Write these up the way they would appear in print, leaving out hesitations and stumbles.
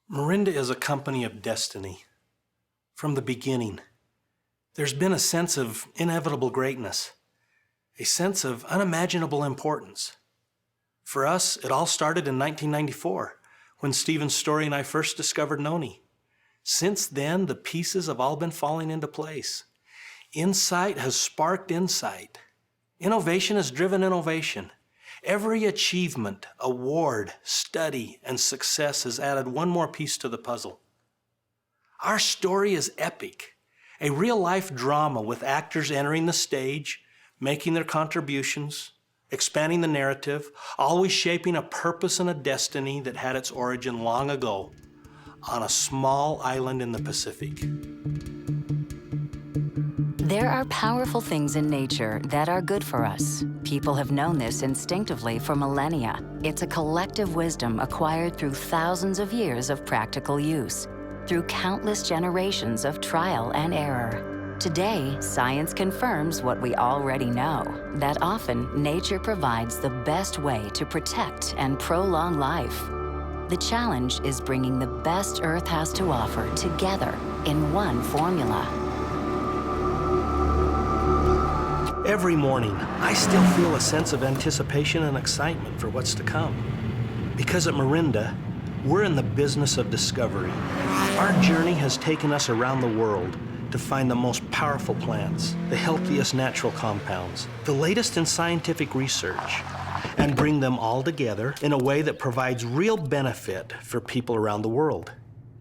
Morinda is a company of destiny. From the beginning, there's been a sense of inevitable greatness, a sense of unimaginable importance. For us, it all started in 1994, when Stephen Story and I first discovered Noni. Since then, the pieces have all been falling into place. Insight has sparked insight. Innovation has driven innovation. Every achievement, award, study, and success has added one more piece to the puzzle. Our story is epic, a real-life drama with actors entering the stage, making their contributions, expanding the narrative, always shaping a purpose and a destiny that had its origin long ago on a small island in the Pacific. There are powerful things in nature that are good for us. People have known this instinctively for millennia. It's a collective wisdom acquired through thousands of years of practical use, through countless generations of trial and error. Today, science confirms what we already know, that often nature provides the best way to protect and prolong life. The challenge is bringing the best Earth has to offer together in one formula. Every morning, I still feel a sense of anticipation and excitement for what's to come. Because at Morinda, we're in the business of discovery. Our journey has taken us around the world to find the most powerful plants, the healthiest natural compounds, the latest in scientific research, and bring them all together in a way that provides real benefit for people around the world.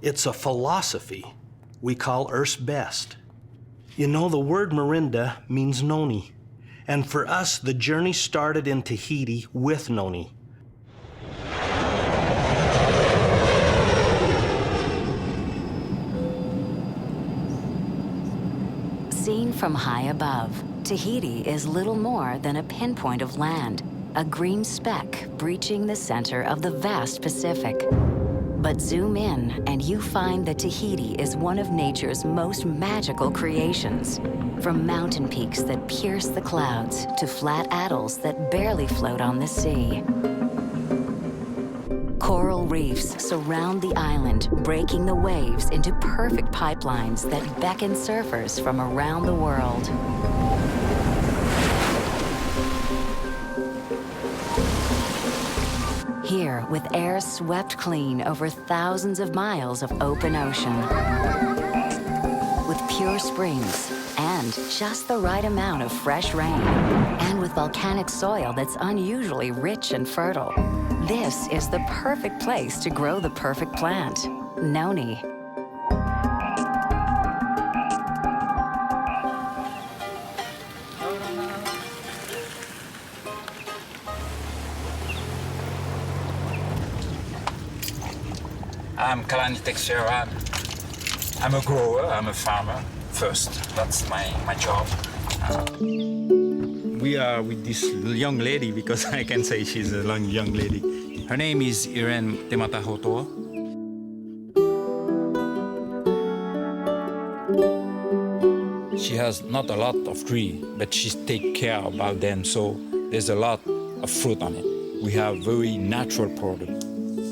It's a philosophy we call Earth's Best. You know, the word Morinda means Noni, and for us, the journey started in Tahiti with Noni. Seen from high above, Tahiti is little more than a pinpoint of land, a green speck breaching the center of the vast Pacific. But zoom in, and you find that Tahiti is one of nature's most magical creations. From mountain peaks that pierce the clouds to flat atolls that barely float on the sea. Coral reefs surround the island, breaking the waves into perfect pipelines that beckon surfers from around the world. Here, with air swept clean over thousands of miles of open ocean. With pure springs and just the right amount of fresh rain. And with volcanic soil that's unusually rich and fertile. This is the perfect place to grow the perfect plant, Noni. I'm Kalani Texera. I'm a grower, I'm a farmer first. That's my job. We are with this young lady, because I can say she's a young lady. Her name is Irene Tematahotoa. She has not a lot of tree, but she takes care about them, so there's a lot of fruit on it. We have very natural product.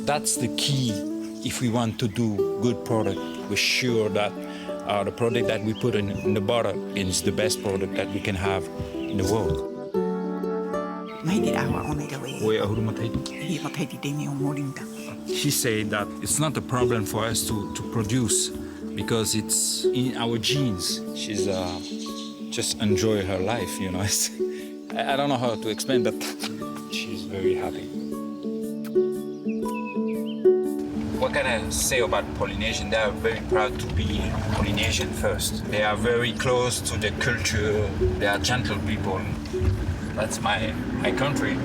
That's the key. If we want to do good product, we're sure that the product that we put in the bottle is the best product that we can have in the world. She said that it's not a problem for us to produce because it's in our genes. She's just enjoy her life, you know. I don't know how to explain, but she's very happy. What can I say about Polynesian? They are very proud to be Polynesian first. They are very close to the culture. They are gentle people. That's my country.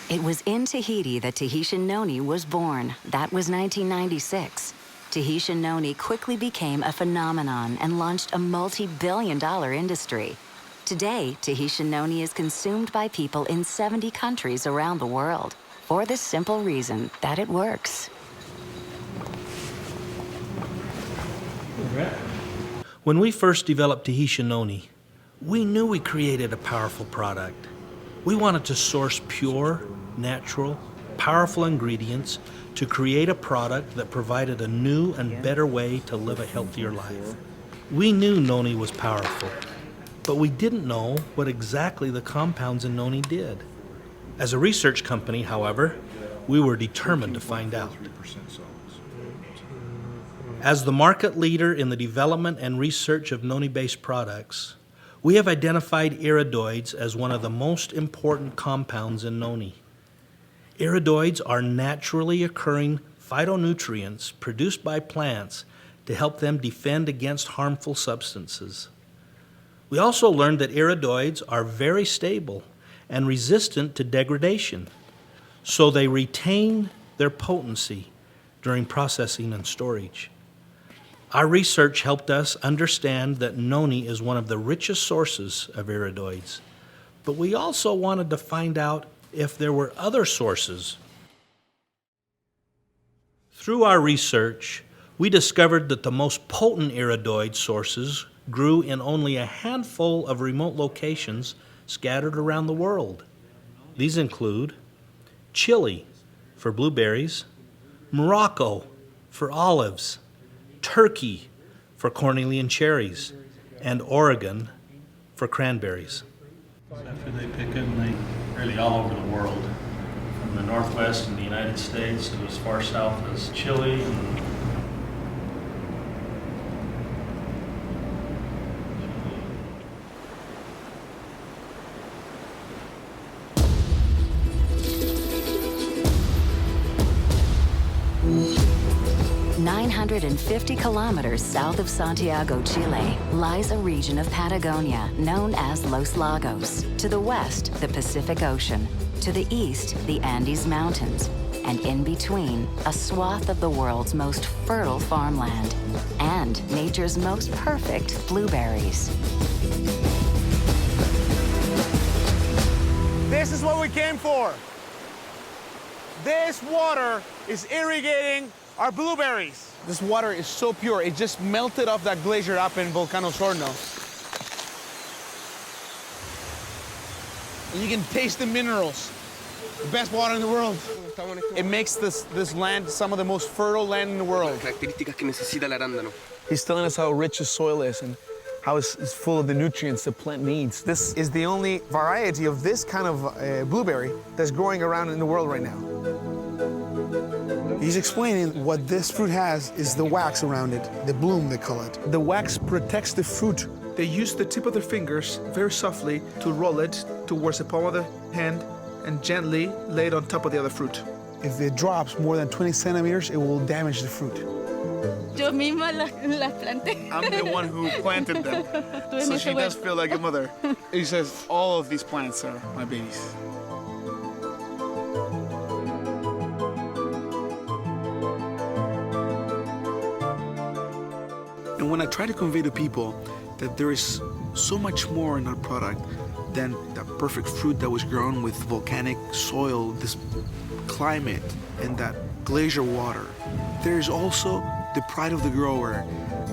It was in Tahiti that Tahitian Noni was born. That was 1996. Tahitian Noni quickly became a phenomenon and launched a multi-billion-dollar industry. Today, Tahitian Noni is consumed by people in 70 countries around the world for the simple reason that it works. When we first developed Tahitian Noni, we knew we created a powerful product. We wanted to source pure, natural, powerful ingredients to create a product that provided a new and better way to live a healthier life. We knew noni was powerful, but we didn't know what exactly the compounds in noni did. As a research company, however, we were determined to find out. As the market leader in the development and research of noni-based products, we have identified iridoids as one of the most important compounds in noni. Iridoids are naturally occurring phytonutrients produced by plants to help them defend against harmful substances. We also learned that iridoids are very stable and resistant to degradation, so they retain their potency during processing and storage. Our research helped us understand that noni is one of the richest sources of iridoids, but we also wanted to find out if there were other sources. Through our research, we discovered that the most potent iridoid sources grew in only a handful of remote locations scattered around the world. These include Chile for blueberries, Morocco for olives, Turkey for cornelian cherries, and Oregon for cranberries. After they pick them, they really all over the world, from the Northwest in the United States to as far south as Chile and 950 kilometers south of Santiago, Chile, lies a region of Patagonia known as Los Lagos. To the west, the Pacific Ocean. To the east, the Andes Mountains. And in between, a swath of the world's most fertile farmland and nature's most perfect blueberries. This is what we came for. This water is irrigating our blueberries. This water is so pure, it just melted off that glacier up in Volcano Sorno. And you can taste the minerals. The best water in the world. It makes this land some of the most fertile land in the world. He's telling us how rich the soil is and how it's full of the nutrients the plant needs. This is the only variety of this kind of blueberry that's growing around in the world right now. He's explaining what this fruit has is the wax around it, the bloom they call it. The wax protects the fruit. They use the tip of their fingers very softly to roll it towards the palm of the hand and gently lay it on top of the other fruit. If it drops more than 20 centimeters, it will damage the fruit. Yo misma las planté. I'm the one who planted them, so she does feel like a mother. He says all of these plants are my babies. And when I try to convey to people that there is so much more in our product than that perfect fruit that was grown with volcanic soil, this climate, and that glacier water, there is also the pride of the grower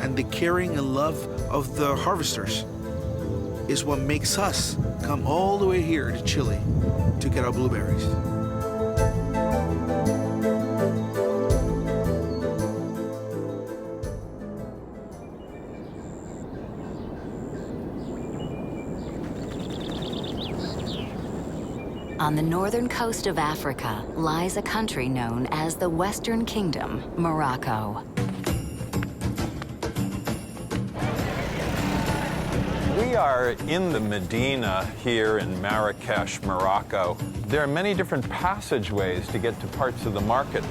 and the caring and love of the harvesters is what makes us come all the way here to Chile to get our blueberries. On the northern coast of Africa lies a country known as the Western Kingdom, Morocco. We are in the Medina here in Marrakesh, Morocco. There are many different passageways to get to parts of the market.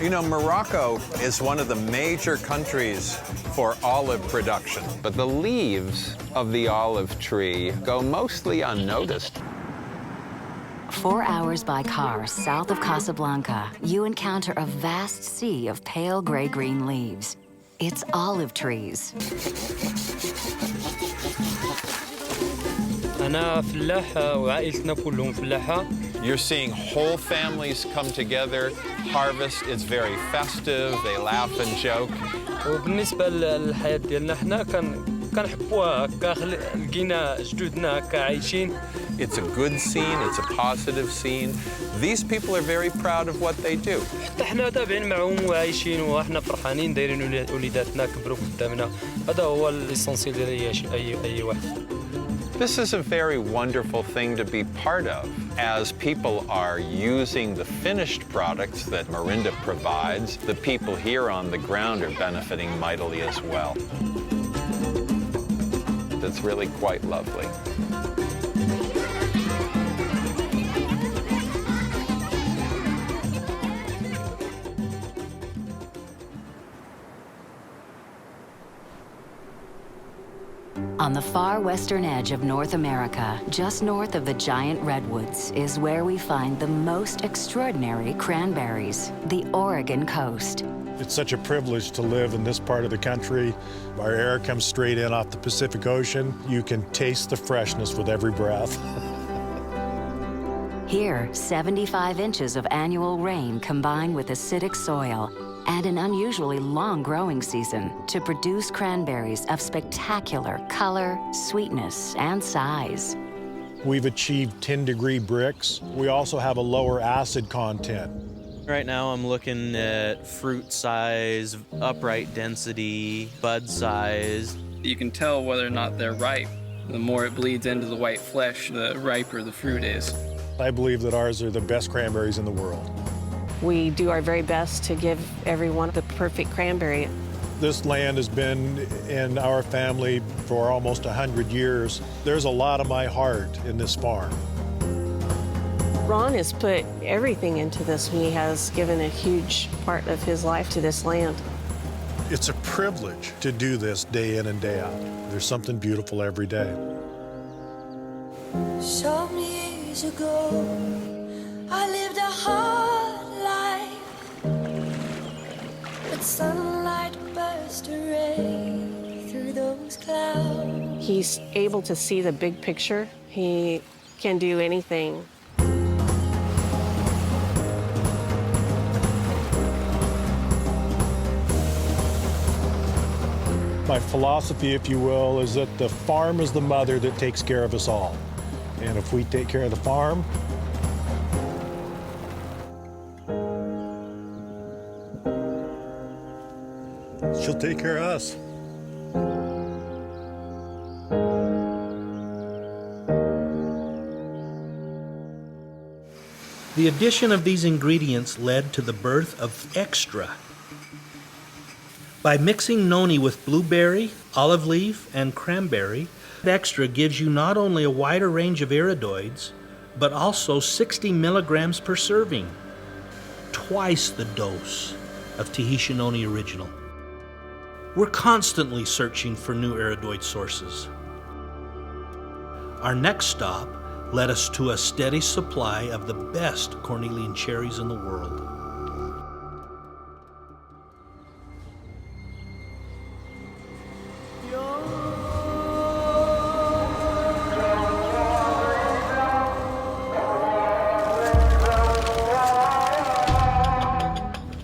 You know, Morocco is one of the major countries for olive production, but the leaves of the olive tree go mostly unnoticed. 4 hours by car south of Casablanca, you encounter a vast sea of pale gray-green leaves. It's olive trees. أنا فلاح وعائلتنا كلهم فلاحة. You're seeing whole families come together, harvest. It's very festive. They laugh and joke. وبالنسبة للحياة ديالنا حنا كنحبوها هكا لقينا جدودنا هكا عايشين. It's a good scene, it's a positive scene. These people are very proud of what they do. حتى حنا تابعين معهم وعايشين وحنا فرحانين دايرين وليداتنا كبروا قدامنا. هذا هو الاسونسيال ديال اي واحد. This is a very wonderful thing to be part of, as people are using the finished products that Morinda provides. The people here on the ground are benefiting mightily as well. It's really quite lovely. On the far western edge of North America, just north of the giant redwoods, is where we find the most extraordinary cranberries, the Oregon coast. It's such a privilege to live in this part of the country. Our air comes straight in off the Pacific Ocean. You can taste the freshness with every breath. Here, 75 inches of annual rain combine with acidic soil and an unusually long growing season to produce cranberries of spectacular color, sweetness, and size. We've achieved 10-degree bricks. We also have a lower acid content. Right now I'm looking at fruit size, upright density, bud size. You can tell whether or not they're ripe. The more it bleeds into the white flesh, the riper the fruit is. I believe that ours are the best cranberries in the world. We do our very best to give everyone the perfect cranberry. This land has been in our family for almost 100 years. There's a lot of my heart in this farm. Ron has put everything into this. He has given a huge part of his life to this land. It's a privilege to do this day in and day out. There's something beautiful every day. Some years ago, I lived a hard life, but sunlight burst a ray through those clouds. He's able to see the big picture. He can do anything. My philosophy, if you will, is that the farm is the mother that takes care of us all. And if we take care of the farm, she'll take care of us. The addition of these ingredients led to the birth of Extra. By mixing noni with blueberry, olive leaf, and cranberry, Extra gives you not only a wider range of iridoids, but also 60 milligrams per serving, twice the dose of Tahitian Noni Original. We're constantly searching for new iridoid sources. Our next stop led us to a steady supply of the best cornelian cherries in the world.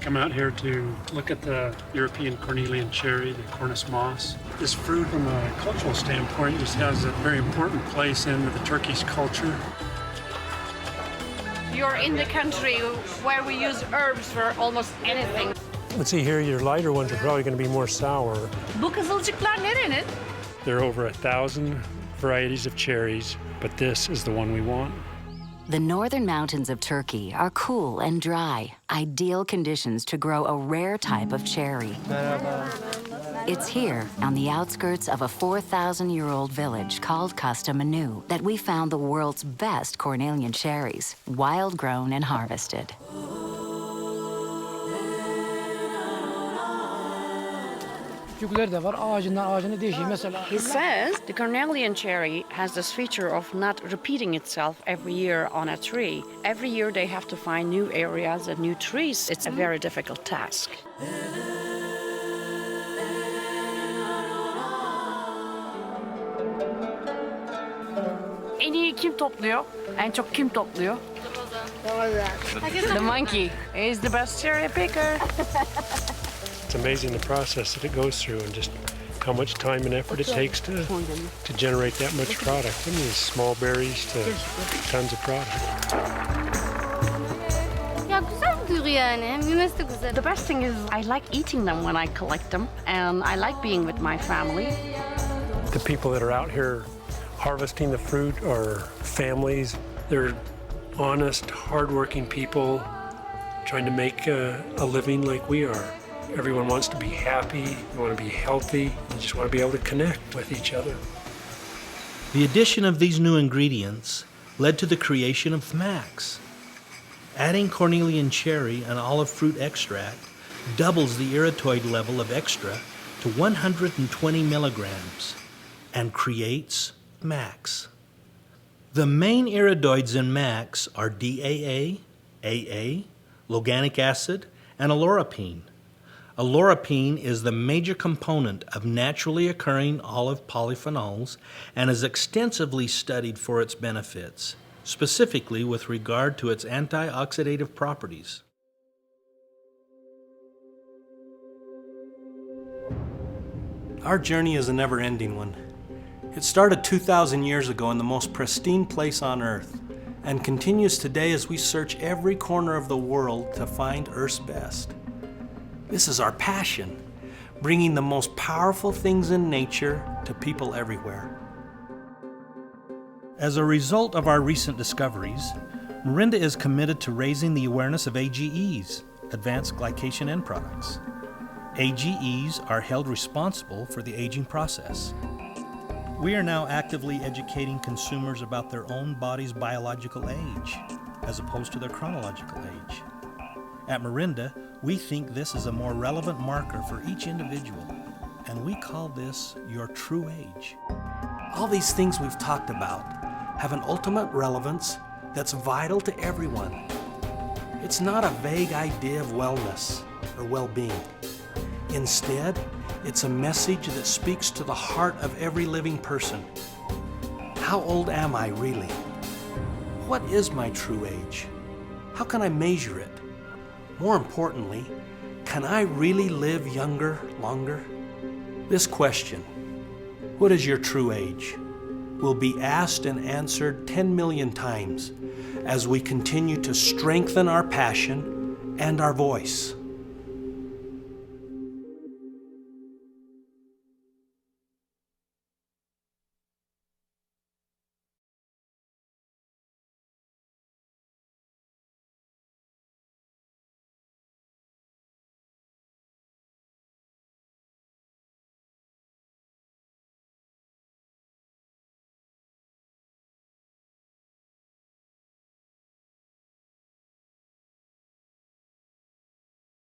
Come out here to look at the European cornelian cherry, the Cornus moss. This fruit, from a cultural standpoint, just has a very important place in the Turkish culture. You're in the country where we use herbs for almost anything. Let's see here, your lighter ones are probably going to be more sour. Bu kızılcıklar nerenin? There are over 1,000 varieties of cherries, but this is the one we want. The northern mountains of Turkey are cool and dry, ideal conditions to grow a rare type of cherry. It's here, on the outskirts of a 4,000-year-old village called Kastamonu, that we found the world's best cornelian cherries, wild-grown and harvested. He says the cornelian cherry has this feature of not repeating itself every year on a tree. Every year they have to find new areas and new trees. It's a very difficult task. En iyi kim topluyor? En çok kim topluyor? The monkey is the best cherry picker. It's amazing the process that it goes through, and just how much time and effort it takes to generate that much product. I mean, small berries to tons of product. The best thing is I like eating them when I collect them, and I like being with my family. The people that are out here harvesting the fruit are families. They're honest, hardworking people trying to make a living like we are. Everyone wants to be happy, they want to be healthy, they just want to be able to connect with each other. The addition of these new ingredients led to the creation of Max. Adding cornelian cherry and olive fruit extract doubles the iridoid level of extra to 120 milligrams and creates Max. The main iridoids in Max are DAA, AA, loganic acid, and alloropine. Alloropine is the major component of naturally occurring olive polyphenols and is extensively studied for its benefits, specifically with regard to its antioxidative properties. Our journey is a never-ending one. It started 2,000 years ago in the most pristine place on Earth and continues today as we search every corner of the world to find Earth's best. This is our passion, bringing the most powerful things in nature to people everywhere. As a result of our recent discoveries, Morinda is committed to raising the awareness of AGEs, advanced glycation end products. AGEs are held responsible for the aging process. We are now actively educating consumers about their own body's biological age, as opposed to their chronological age. At Morinda, we think this is a more relevant marker for each individual, and we call this your true age. All these things we've talked about have an ultimate relevance that's vital to everyone. It's not a vague idea of wellness or well-being. Instead, it's a message that speaks to the heart of every living person. How old am I really? What is my true age? How can I measure it? More importantly, can I really live younger, longer? This question, what is your true age, will be asked and answered 10 million times as we continue to strengthen our passion and our voice.